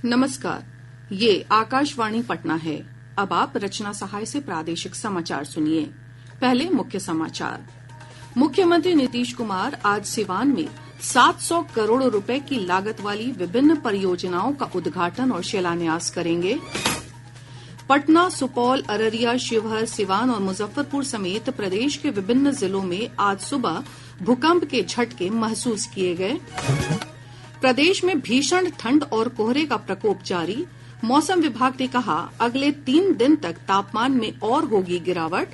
नमस्कार, ये आकाशवाणी पटना है। अब आप रचना सहाय से प्रादेशिक समाचार सुनिए। पहले मुख्य समाचार। मुख्यमंत्री नीतीश कुमार आज सिवान में 700 करोड़ रुपए की लागत वाली विभिन्न परियोजनाओं का उद्घाटन और शिलान्यास करेंगे। पटना, सुपौल, अररिया, शिवहर, सिवान और मुजफ्फरपुर समेत प्रदेश के विभिन्न जिलों में आज सुबह भूकंप के झटके महसूस किए गए। प्रदेश में भीषण ठंड और कोहरे का प्रकोप जारी। मौसम विभाग ने कहा अगले 3 दिन तक तापमान में और होगी गिरावट।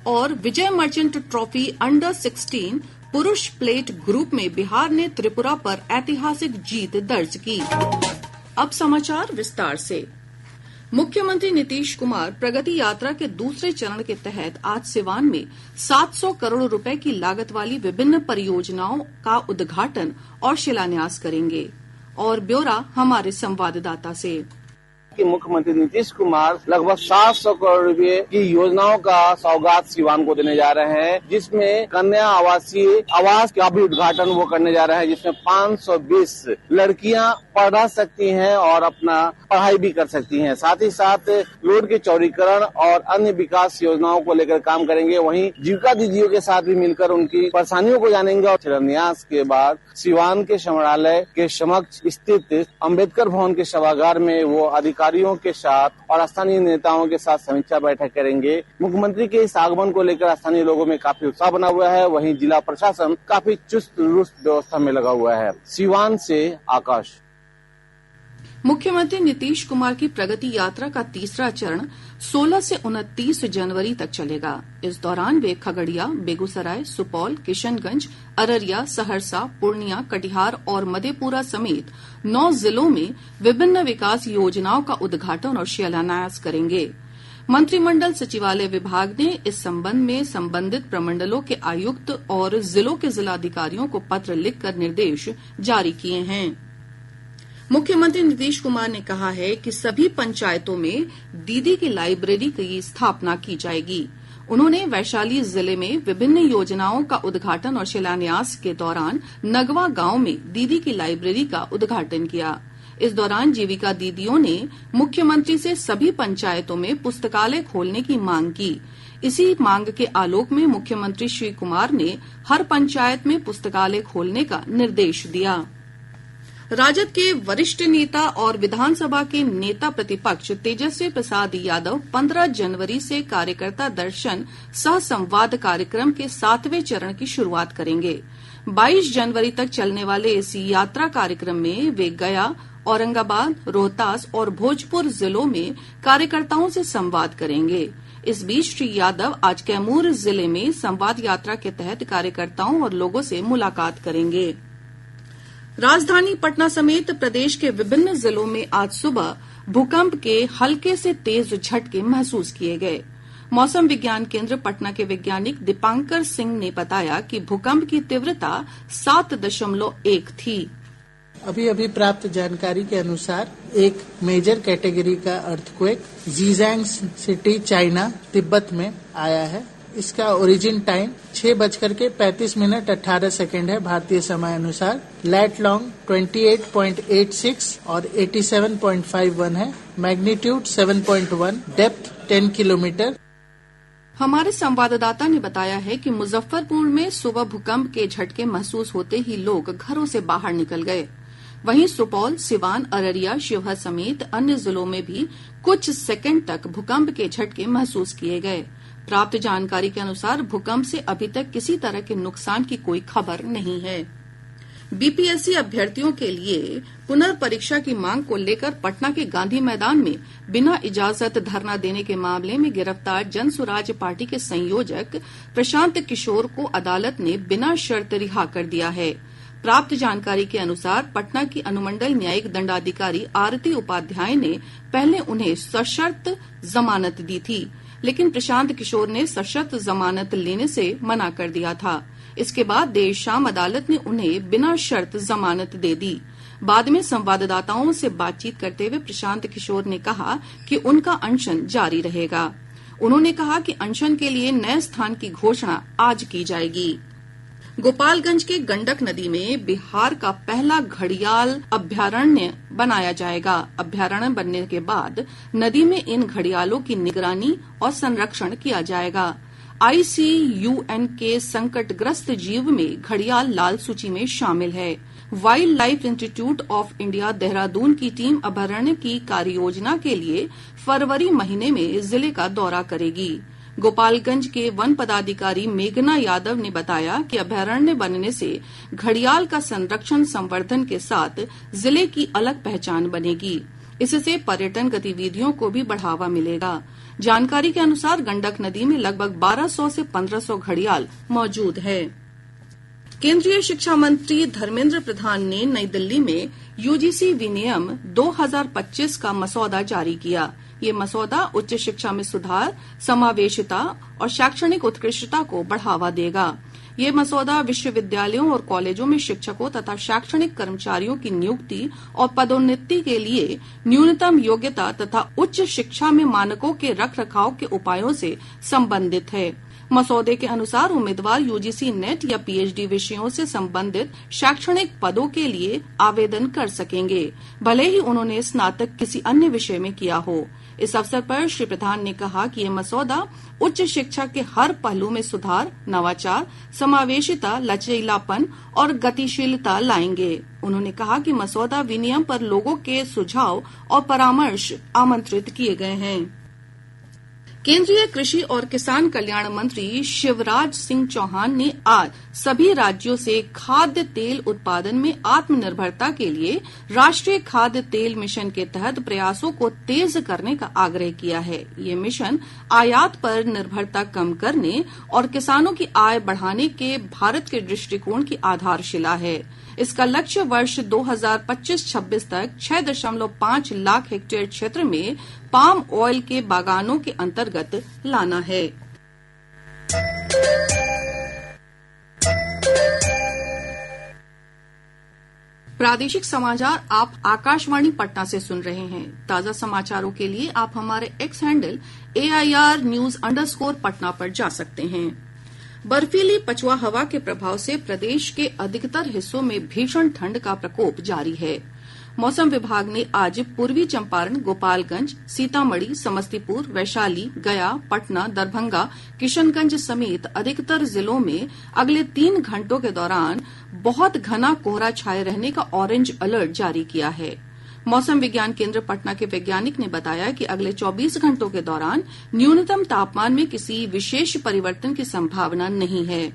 और विजय मर्चेंट ट्रॉफी अंडर 16 पुरुष प्लेट ग्रुप में बिहार ने त्रिपुरा पर ऐतिहासिक जीत दर्ज की। अब समाचार विस्तार से। मुख्यमंत्री नीतीश कुमार प्रगति यात्रा के दूसरे चरण के तहत आज सिवान में 700 करोड़ रुपए की लागत वाली विभिन्न परियोजनाओं का उद्घाटन और शिलान्यास करेंगे। और ब्यौरा हमारे संवाददाता से। मुख्यमंत्री नीतीश कुमार लगभग 700 करोड़ रुपए की योजनाओं का सौगात सिवान को देने जा रहे हैं, जिसमें कन्या आवासीय आवास का भी उद्घाटन वो करने जा रहे हैं, जिसमें 520 लड़कियां पढ़ सकती हैं और अपना पढ़ाई भी कर सकती हैं। साथ ही साथ रोड के चौड़ीकरण और अन्य विकास योजनाओं को लेकर काम करेंगे। वहीं जीविका दीदियों के साथ भी मिलकर उनकी परेशानियों को जानेंगे। और शिलान्यास के बाद सिवान के समरालय के समक्ष स्थित अम्बेडकर भवन के सभागार में वो अधिकारियों के साथ और स्थानीय नेताओं के साथ समीक्षा बैठक करेंगे। मुख्यमंत्री के इस आगमन को लेकर स्थानीय लोगों में काफी उत्साह बना हुआ है। वहीं जिला प्रशासन काफी चुस्त दुरुस्त व्यवस्था में लगा हुआ है। सिवान से आकाश। मुख्यमंत्री नीतीश कुमार की प्रगति यात्रा का तीसरा चरण 16 से 29 जनवरी तक चलेगा। इस दौरान वे खगड़िया, बेगूसराय, सुपौल, किशनगंज, अररिया, सहरसा, पूर्णिया, कटिहार और मधेपुरा समेत 9 जिलों में विभिन्न विकास योजनाओं का उद्घाटन और शिलान्यास करेंगे। मंत्रिमंडल सचिवालय विभाग ने इस संबंध में संबंधित प्रमंडलों के आयुक्त और जिलों के जिलाधिकारियों को पत्र लिखकर निर्देश जारी किए हैं। मुख्यमंत्री नीतीश कुमार ने कहा है कि सभी पंचायतों में दीदी की लाइब्रेरी की स्थापना की जाएगी। उन्होंने वैशाली जिले में विभिन्न योजनाओं का उद्घाटन और शिलान्यास के दौरान नगवा गांव में दीदी की लाइब्रेरी का उद्घाटन किया। इस दौरान जीविका दीदियों ने मुख्यमंत्री से सभी पंचायतों में पुस्तकालय खोलने की मांग की। इसी मांग के आलोक में मुख्यमंत्री श्री कुमार ने हर पंचायत में पुस्तकालय खोलने का निर्देश दिया। राजद के वरिष्ठ नेता और विधानसभा के नेता प्रतिपक्ष तेजस्वी प्रसाद यादव 15 जनवरी से कार्यकर्ता दर्शन सह संवाद कार्यक्रम के 7वें चरण की शुरुआत करेंगे। 22 जनवरी तक चलने वाले इस यात्रा कार्यक्रम में वे गया, औरंगाबाद, रोहतास और भोजपुर जिलों में कार्यकर्ताओं से संवाद करेंगे। इस बीच श्री यादव आज कैमूर जिले में संवाद यात्रा के तहत कार्यकर्ताओं और लोगों से मुलाकात करेंगे। राजधानी पटना समेत प्रदेश के विभिन्न जिलों में आज सुबह भूकंप के हल्के से तेज झटके महसूस किए गए। मौसम विज्ञान केंद्र पटना के वैज्ञानिक दीपांकर सिंह ने बताया कि भूकंप की तीव्रता 7.1 थी। अभी प्राप्त जानकारी के अनुसार एक मेजर कैटेगरी का अर्थक्वेक जीजांग सिटी, चाइना, तिब्बत में आया है। इसका ओरिजिन टाइम 6:35 है भारतीय समय अनुसार। लैट लॉन्ग 28.86 और 87.51 है। Magnitude 7.1, depth 10 kilometre. हमारे संवाददाता ने बताया है कि मुजफ्फरपुर में सुबह भूकंप के झटके महसूस होते ही लोग घरों से बाहर निकल गए। वहीं सुपौल, सिवान, अररिया, शिवहर समेत अन्य जिलों में भी कुछ सेकंड तक भूकंप के झटके महसूस किए गए। प्राप्त जानकारी के अनुसार भूकंप से अभी तक किसी तरह के नुकसान की कोई खबर नहीं है। बीपीएससी अभ्यर्थियों के लिए पुनर्परीक्षा की मांग को लेकर पटना के गांधी मैदान में बिना इजाजत धरना देने के मामले में गिरफ्तार जन सुराज पार्टी के संयोजक प्रशांत किशोर को अदालत ने बिना शर्त रिहा कर दिया है। प्राप्त जानकारी के अनुसार पटना की अनुमंडल न्यायिक दंडाधिकारी आरती उपाध्याय ने पहले उन्हें सशर्त जमानत दी थी, लेकिन प्रशांत किशोर ने सशर्त जमानत लेने से मना कर दिया था। इसके बाद देर शाम अदालत ने उन्हें बिना शर्त जमानत दे दी। बाद में संवाददाताओं से बातचीत करते हुए प्रशांत किशोर ने कहा कि उनका अनशन जारी रहेगा। उन्होंने कहा कि अनशन के लिए नए स्थान की घोषणा आज की जाएगी। गोपालगंज के गंडक नदी में बिहार का पहला घड़ियाल अभयारण्य बनाया जाएगा। अभयारण्य बनने के बाद नदी में इन घड़ियालों की निगरानी और संरक्षण किया जाएगा। ICUN के संकटग्रस्त जीव में घड़ियाल लाल सूची में शामिल है। Wild life institute of India Dehradun की टीम अभयारण्य की कार्ययोजना के लिए फरवरी महीने में जिले का दौरा करेगी। गोपालगंज के वन पदाधिकारी मेघना यादव ने बताया कि अभयारण्य बनने से घड़ियाल का संरक्षण संवर्धन के साथ जिले की अलग पहचान बनेगी। इससे पर्यटन गतिविधियों को भी बढ़ावा मिलेगा। जानकारी के अनुसार गंडक नदी में लगभग 1200 से 1500 घड़ियाल मौजूद है। केंद्रीय शिक्षा मंत्री धर्मेंद्र प्रधान ने नई दिल्ली में UGC विनियम 2025 का मसौदा जारी किया। ये मसौदा उच्च शिक्षा में सुधार, समावेशिता और शैक्षणिक उत्कृष्टता को बढ़ावा देगा। ये मसौदा विश्वविद्यालयों और कॉलेजों में शिक्षकों तथा शैक्षणिक कर्मचारियों की नियुक्ति और पदोन्नति के लिए न्यूनतम योग्यता तथा उच्च शिक्षा में मानकों के रखरखाव के उपायों से संबंधित है। मसौदे के अनुसार उम्मीदवार UGC नेट या PhD विषयों से संबंधित शैक्षणिक पदों के लिए आवेदन कर सकेंगे, भले ही उन्होंने स्नातक किसी अन्य विषय में किया हो। इस अवसर पर श्री प्रधान ने कहा कि यह मसौदा उच्च शिक्षा के हर पहलू में सुधार, नवाचार, समावेशिता, लचीलापन और गतिशीलता लाएंगे। उन्होंने कहा कि मसौदा विनियम पर लोगों के सुझाव और परामर्श आमंत्रित किए गए हैं। केंद्रीय कृषि और किसान कल्याण मंत्री शिवराज सिंह चौहान ने आज सभी राज्यों से खाद्य तेल उत्पादन में आत्मनिर्भरता के लिए राष्ट्रीय खाद्य तेल मिशन के तहत प्रयासों को तेज करने का आग्रह किया है। ये मिशन आयात पर निर्भरता कम करने और किसानों की आय बढ़ाने के भारत के दृष्टिकोण की आधारशिला है। इसका लक्ष्य वर्ष 2025-26 तक 6.5 लाख हेक्टेयर क्षेत्र में पाम ऑयल के बागानों के अंतर्गत लाना है। प्रादेशिक समाचार आप आकाशवाणी पटना से सुन रहे हैं। ताजा समाचारों के लिए आप हमारे X हैंडल AIR_News_पटना पर जा सकते हैं। बर्फीली पछुआ हवा के प्रभाव से प्रदेश के अधिकतर हिस्सों में भीषण ठंड का प्रकोप जारी है। मौसम विभाग ने आज पूर्वी चंपारण, गोपालगंज, सीतामढ़ी, समस्तीपुर, वैशाली, गया, पटना, दरभंगा, किशनगंज समेत अधिकतर जिलों में अगले 3 घंटों के दौरान बहुत घना कोहरा छाये रहने का ऑरेंज अलर्ट जारी किया है। मौसम विज्ञान केंद्र पटना के वैज्ञानिक ने बताया कि अगले 24 घंटों के दौरान न्यूनतम तापमान में किसी विशेष परिवर्तन की संभावना नहीं है।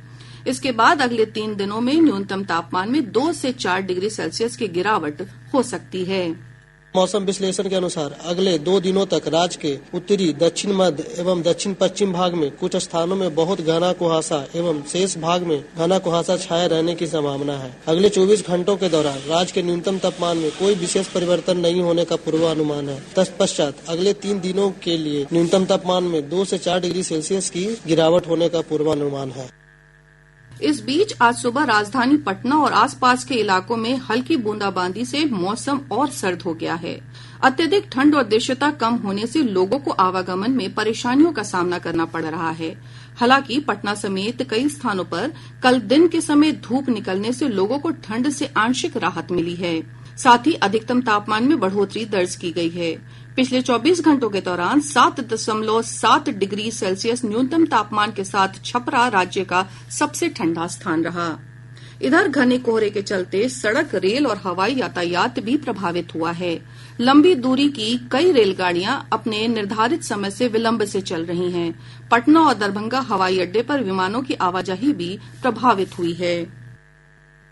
इसके बाद अगले 3 दिनों में न्यूनतम तापमान में 2 से 4 डिग्री सेल्सियस की गिरावट हो सकती है। मौसम विश्लेषण के अनुसार अगले 2 दिनों तक राज्य के उत्तरी, दक्षिण मध्य एवं दक्षिण पश्चिम भाग में कुछ स्थानों में बहुत घना कुहासा एवं शेष भाग में घना कुहासा छाया रहने की संभावना है। अगले 24 घंटों के दौरान राज्य के न्यूनतम तापमान में कोई विशेष परिवर्तन नहीं होने का पूर्वानुमान है। तत्पश्चात अगले 3 दिनों के लिए न्यूनतम तापमान में 2 से 4 डिग्री सेल्सियस की गिरावट होने का पूर्वानुमान है। इस बीच आज सुबह राजधानी पटना और आसपास के इलाकों में हल्की बूंदाबांदी से मौसम और सर्द हो गया है। अत्यधिक ठंड और दृश्यता कम होने से लोगों को आवागमन में परेशानियों का सामना करना पड़ रहा है। हालांकि पटना समेत कई स्थानों पर कल दिन के समय धूप निकलने से लोगों को ठंड से आंशिक राहत मिली है। साथ ही अधिकतम तापमान में बढ़ोतरी दर्ज की गई है। पिछले 24 घंटों के दौरान 7.7 डिग्री सेल्सियस न्यूनतम तापमान के साथ छपरा राज्य का सबसे ठंडा स्थान रहा। इधर घने कोहरे के चलते सड़क, रेल और हवाई यातायात भी प्रभावित हुआ है। लंबी दूरी की कई रेलगाड़ियां अपने निर्धारित समय से विलंब से चल रही हैं। पटना और दरभंगा हवाई अड्डे पर विमानों की आवाजाही भी प्रभावित हुई है।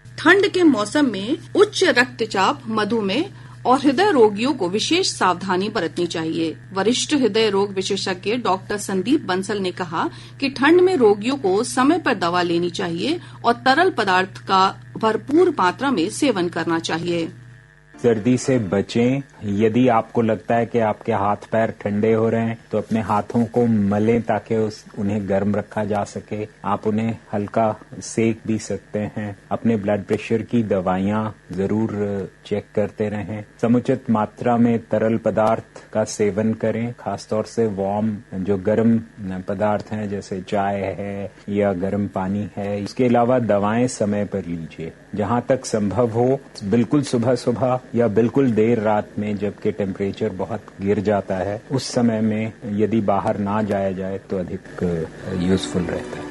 ठंड के मौसम में उच्च रक्तचाप, मधुमेह और हृदय रोगियों को विशेष सावधानी बरतनी चाहिए। वरिष्ठ हृदय रोग विशेषज्ञ डॉक्टर संदीप बंसल ने कहा कि ठंड में रोगियों को समय पर दवा लेनी चाहिए और तरल पदार्थ का भरपूर मात्रा में सेवन करना चाहिए। सर्दी से बचें। यदि आपको लगता है कि आपके हाथ पैर ठंडे हो रहे हैं तो अपने हाथों को मलें ताकि उन्हें गर्म रखा जा सके। आप उन्हें हल्का सेक भी सकते हैं। अपने ब्लड प्रेशर की दवाइयां जरूर चेक करते रहें। समुचित मात्रा में तरल पदार्थ का सेवन करें, खासतौर से वार्म जो गर्म पदार्थ हैं जैसे चाय है या गर्म पानी है। इसके अलावा दवाएं समय पर लीजिए। जहां तक संभव हो बिल्कुल सुबह सुबह या बिल्कुल देर रात में जबकि टेम्परेचर बहुत गिर जाता है उस समय में यदि बाहर ना जाया जाए तो अधिक यूजफुल रहता है।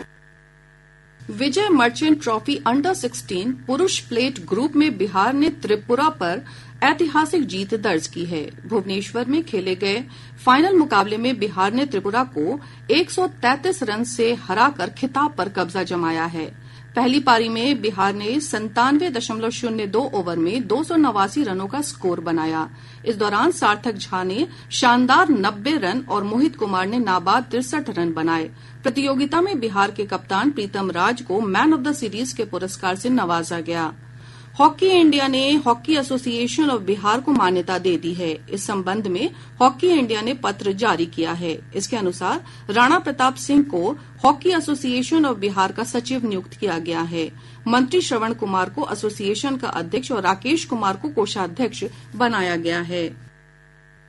विजय मर्चेंट ट्रॉफी अंडर 16 पुरुष प्लेट ग्रुप में बिहार ने त्रिपुरा पर ऐतिहासिक जीत दर्ज की है। भुवनेश्वर में खेले गए फाइनल मुकाबले में बिहार ने त्रिपुरा को 133 रन से हराकर खिताब पर कब्जा जमाया है। पहली पारी में बिहार ने 97.02 ओवर में 289 रनों का स्कोर बनाया। इस दौरान सार्थक झा ने शानदार 90 रन और मोहित कुमार ने नाबाद 63 रन बनाए। प्रतियोगिता में बिहार के कप्तान प्रीतम राज को मैन ऑफ द सीरीज के पुरस्कार से नवाजा गया। हॉकी इंडिया ने हॉकी एसोसिएशन ऑफ बिहार को मान्यता दे दी है। इस संबंध में हॉकी इंडिया ने पत्र जारी किया है। इसके अनुसार राणा प्रताप सिंह को हॉकी एसोसिएशन ऑफ बिहार का सचिव नियुक्त किया गया है। मंत्री श्रवण कुमार को एसोसिएशन का अध्यक्ष और राकेश कुमार को कोषाध्यक्ष बनाया गया है।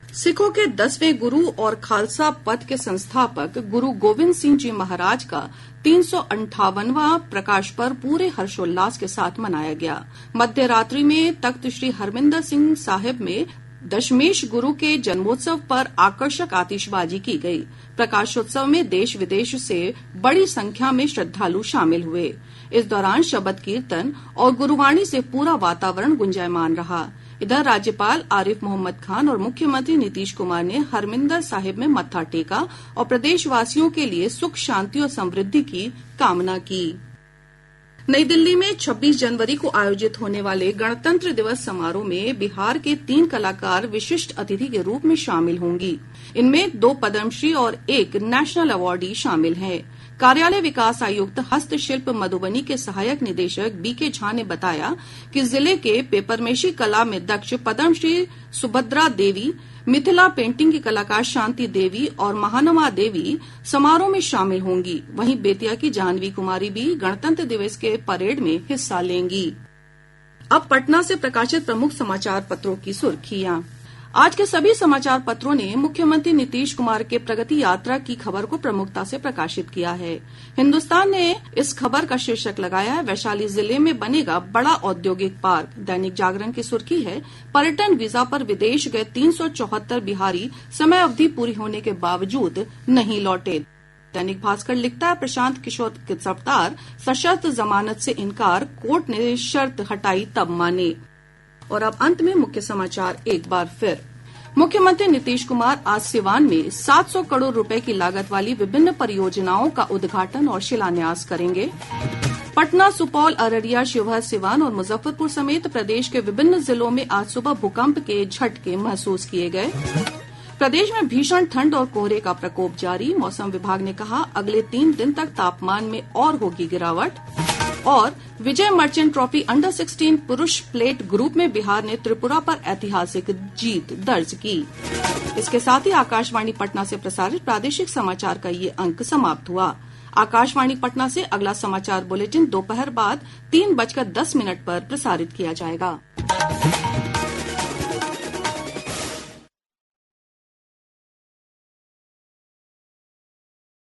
सिखों के 10वें गुरु और खालसा पंथ के संस्थापक गुरु गोविंद सिंह जी महाराज का 358वां प्रकाश पर्व पूरे हर्षोल्लास के साथ मनाया गया। मध्य रात्रि में तख्त श्री हरमिंदर सिंह साहिब में दशमेश गुरु के जन्मोत्सव पर आकर्षक आतिशबाजी की गई। प्रकाशोत्सव में देश विदेश से बड़ी संख्या में श्रद्धालु शामिल हुए। इस दौरान शबद कीर्तन और गुरुवाणी से पूरा वातावरण गुंजायमान रहा। इधर राज्यपाल आरिफ मोहम्मद खान और मुख्यमंत्री नीतीश कुमार ने हरमिंदर साहिब में मत्था टेका और प्रदेशवासियों के लिए सुख शांति और समृद्धि की कामना की। नई दिल्ली में 26 जनवरी को आयोजित होने वाले गणतंत्र दिवस समारोह में बिहार के 3 कलाकार विशिष्ट अतिथि के रूप में शामिल होंगी। इनमें 2 पद्मश्री और 1 नेशनल अवार्डी शामिल हैं। कार्यालय विकास आयुक्त हस्तशिल्प मधुबनी के सहायक निदेशक बीके झा ने बताया कि जिले के पेपरमेशी कला में दक्ष पद्मश्री सुभद्रा देवी, मिथिला पेंटिंग की कलाकार शांति देवी और महानमा देवी समारोह में शामिल होंगी। वहीं बेतिया की जाह्नवी कुमारी भी गणतंत्र दिवस के परेड में हिस्सा लेंगी। अब पटना से प्रकाशित प्रमुख समाचार पत्रों की सुर्खियां। आज के सभी समाचार पत्रों ने मुख्यमंत्री नीतीश कुमार के प्रगति यात्रा की खबर को प्रमुखता से प्रकाशित किया है। हिन्दुस्तान ने इस खबर का शीर्षक लगाया है, वैशाली जिले में बनेगा बड़ा औद्योगिक पार्क। दैनिक जागरण की सुर्खी है, पर्यटन वीजा पर विदेश गए 374 बिहारी समय अवधि पूरी होने के बावजूद नहीं लौटे। दैनिक भास्कर लिखता है, प्रशांत किशोर गिरफ्तार, सशर्त जमानत से इनकार, कोर्ट ने शर्त हटाई तब माने। और अब अंत में मुख्य समाचार एक बार फिर। मुख्यमंत्री नीतीश कुमार आज सिवान में 700 करोड़ रुपए की लागत वाली विभिन्न परियोजनाओं का उद्घाटन और शिलान्यास करेंगे। पटना, सुपौल, अररिया, शिवहर, सिवान और मुजफ्फरपुर समेत प्रदेश के विभिन्न जिलों में आज सुबह भूकंप के झटके महसूस किए गए। प्रदेश में भीषण ठंड और कोहरे का प्रकोप जारी। मौसम विभाग ने कहा, अगले 3 दिन तक तापमान में और होगी गिरावट। और विजय मर्चेंट ट्रॉफी अंडर 16 पुरुष प्लेट ग्रुप में बिहार ने त्रिपुरा पर ऐतिहासिक जीत दर्ज की। इसके साथ ही आकाशवाणी पटना से प्रसारित प्रादेशिक समाचार का ये अंक समाप्त हुआ। आकाशवाणी पटना से अगला समाचार बुलेटिन दोपहर बाद 3:10 पर प्रसारित किया जाएगा।